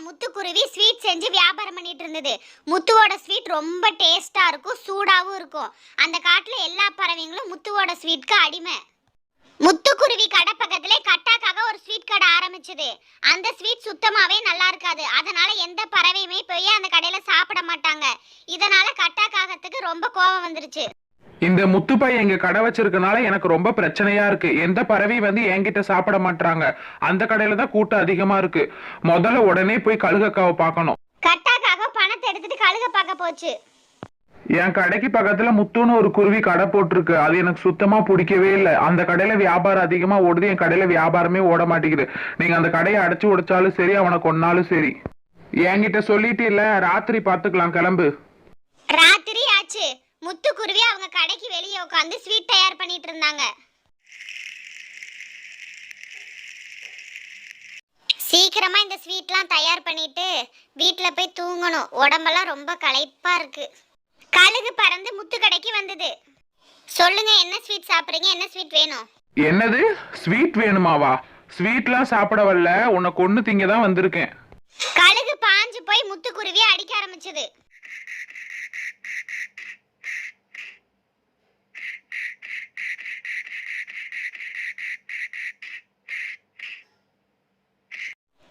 முத்துக்குருவி sweet செஞ்சு வியாபாரம் பண்ணிட்டு இருந்தது. முத்துவோட ஸ்வீட் ரொம்ப டேஸ்டா இருக்கும், சூடாவும் இருக்கும். அந்த காட்டுல எல்லா பறவைங்களும் முத்துவோட ஸ்வீட்க்கு அடிமை. முத்துக்குருவி கடை பக்கத்துல கட்டாக்காக ஒரு ஸ்வீட் கடை ஆரம்பிச்சது. அந்த ஸ்வீட் சுத்தமாவே நல்லா இருக்காது. அதனால எந்த பறவையுமே போய் அந்த கடையில சாப்பிட மாட்டாங்க. இதனால கட்டாக்காகத்துக்கு ரொம்ப கோபம் வந்துருச்சு. இந்த முத்துப்பாய் எங்க கடை வச்சிருக்கனால எனக்கு ரொம்ப பிரச்சனையா இருக்கு. எந்த பறவை என்கிட்ட சாப்பிட மாட்டாங்க. அந்த கடையில தான் கூட்டம் அதிகமா இருக்கு. முதல்ல உடனே போய் கழுகக்காவை பார்க்கணும். கட்டாக்காக பணத்தை எடுத்துட்டு கழுக பார்க்க போச்சு. என் கடைக்கு பக்கத்துல முத்துன்னு ஒரு குருவி கடை போட்டிருக்கு. அது எனக்கு சுத்தமா பிடிக்கவே இல்லை. அந்த கடையில வியாபாரம் அதிகமா ஓடுது, என் கடையில வியாபாரமே ஓட மாட்டேங்குது. நீங்க அந்த கடையை அடைச்சு உடைச்சாலும் சரி, அவனை கொன்னாலும் சரி. என்கிட்ட சொல்லிட்டு இல்ல, ராத்திரி பாத்துக்கலாம், கிளம்பு. ராத்திரி ஆச்சு. முத்துக்குருவி அவங்க கடைக்கு வெளியே உட்காந்து ஸ்வீட் தயார் பண்ணிட்டு இருந்தாங்க. சீக்கிரமா இந்த ஸ்வீட்லாம் தயார் பண்ணிட்டு வீட்டுல போய் தூங்கணும். உடம்பெல்லாம் ரொம்ப களைப்பா இருக்கு. கழுகு பறந்து முத்து கடைக்கு வந்தது. சொல்லுங்க, என்ன ஸ்வீட் சாப்பிடுறீங்க? என்ன ஸ்வீட் வேணும்? என்னது ஸ்வீட் வேணுமாவா? ஸ்வீட்லாம் சாப்பிட வரல, உன்னை கொன்னு திங்க தான் வந்திருக்கேன். கழுகு பாஞ்சு போய் முத்துக்குருவியை அடிக்க ஆரம்பிச்சது.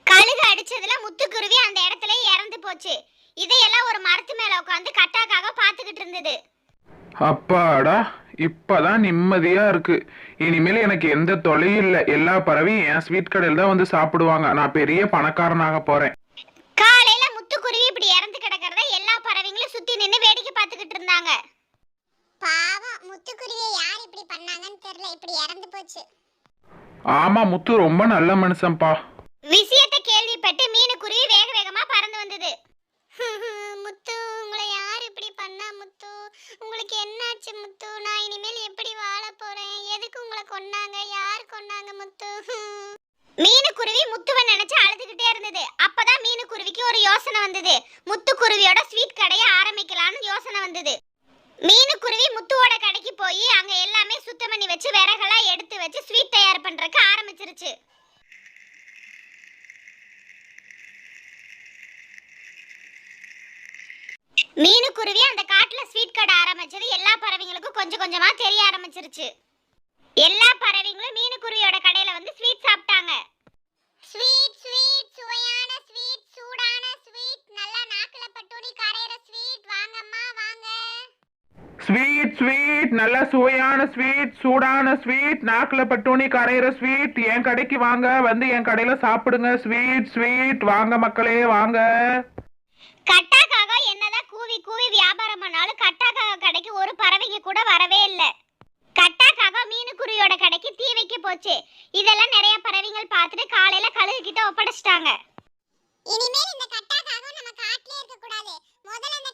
கழுகு அடிச்சதுல முத்துக்குருவி அந்த இடத்துல இறந்து போச்சு. இதையெல்லாம் ஒரு மரத்து மேல உட்காந்து கட்டாக்காக பாத்துக்கிட்டு இருந்தது. அப்பாடா, இப்பதான் நிம்மதியா இருக்கு. இனிமேல் எனக்கு எந்த தொலையும் இல்லை. எல்லா பறவையும் என் ஸ்வீட் கடையில் தான் வந்து சாப்பிடுவாங்க. நான் பெரிய பணக்காரனாக போறேன். காலையில முத்துக்குருவி இப்படி இறந்து கிடக்கிறத எல்லா பறவைங்களும் சுத்தி நின்னு வேடிக்கை பார்த்துக்கிட்டு இருந்தாங்க. பாவம், முத்துக்குருவியை யார் இப்படி பண்ணாங்கன்னு தெரியல, இப்படி இறந்து போச்சு. ஆமா, முத்து ரொம்ப நல்ல மனுஷன்பா. விஷயத்தை கேள்விப்பட்டு மீனுக்குருவி வேக வேகமா பறந்து வந்தது. முத்து, உங்களை யார் இப்படி பண்ணா? முத்து, உங்களுக்கு என்னாச்சு? முத்து, நான் இனிமேல் எப்படி வாழ போறேன்? எதுக்கு உங்களை கொன்னாங்க? யார் கொன்னாங்க? முத்து. மீனுக்குருவி முத்துவை நினைச்சு அழுதுகிட்டே இருந்தது. அப்பதான் மீனுக்குருவிக்கு ஒரு யோசனை வந்தது. முத்துக்குருவியோட ஸ்வீட் கடையை ஆரம்பிக்கலாம்னு யோசனை வந்தது. மீனுக்குருவி முத்துவோட கடைக்கு போய் அங்க எல்லாமே சுத்தம் பண்ணி வச்சு விறகெல்லாம் எடுத்து வச்சு ஸ்வீட் தயார் பண்றதுக்கு ஆரம்பிச்சிருச்சு. மீனுக்குருவி அந்த காட்டுல ஸ்வீட் கடை ஆரம்பிச்சது எல்லா பறவைங்களுக்கும் கொஞ்சம் கொஞ்சமா தெரிய ஆரம்பிச்சிருச்சு. எல்லா பறவைங்களும் மீனுக்குருவியோட கடையில வந்து ஸ்வீட் சாப்பிட்டாங்க. ஸ்வீட் ஸ்வீட், சுவையான ஸ்வீட், சூடான ஸ்வீட், நல்லா நாக்குல பட்டூரி கரையிற ஸ்வீட், வாங்கம்மா வாங்க. ஸ்வீட் ஸ்வீட், நல்ல சுவையான ஸ்வீட், சூடான ஸ்வீட், நாக்குல பட்டூனி கரையிற ஸ்வீட், என் கடைக்கு வாங்க, வந்து என் கடையில சாப்பிடுங்க. ஸ்வீட் ஸ்வீட், வாங்க மக்களே வாங்க. கட்டாக்காக என்னதான் கூவி கூவி வியாபாரம் பண்ணாலும் கட்டாக்காக கடைக்கு ஒரு பறவைங்க கூட வரவே இல்லை. கட்டாக்காக மீனுக்குருவியோட கடைக்கு தீ வைக்க போச்சு. இதெல்லாம் நிறைய பறவைகள் பார்த்துட்டு காலையில கழுகு கிட்ட ஒப்படைச்சிட்டாங்க. இனிமேல் இந்த கட்டாக்காக நம்ம காட்டிலே இருக்க கூடாது. முதல்ல இந்த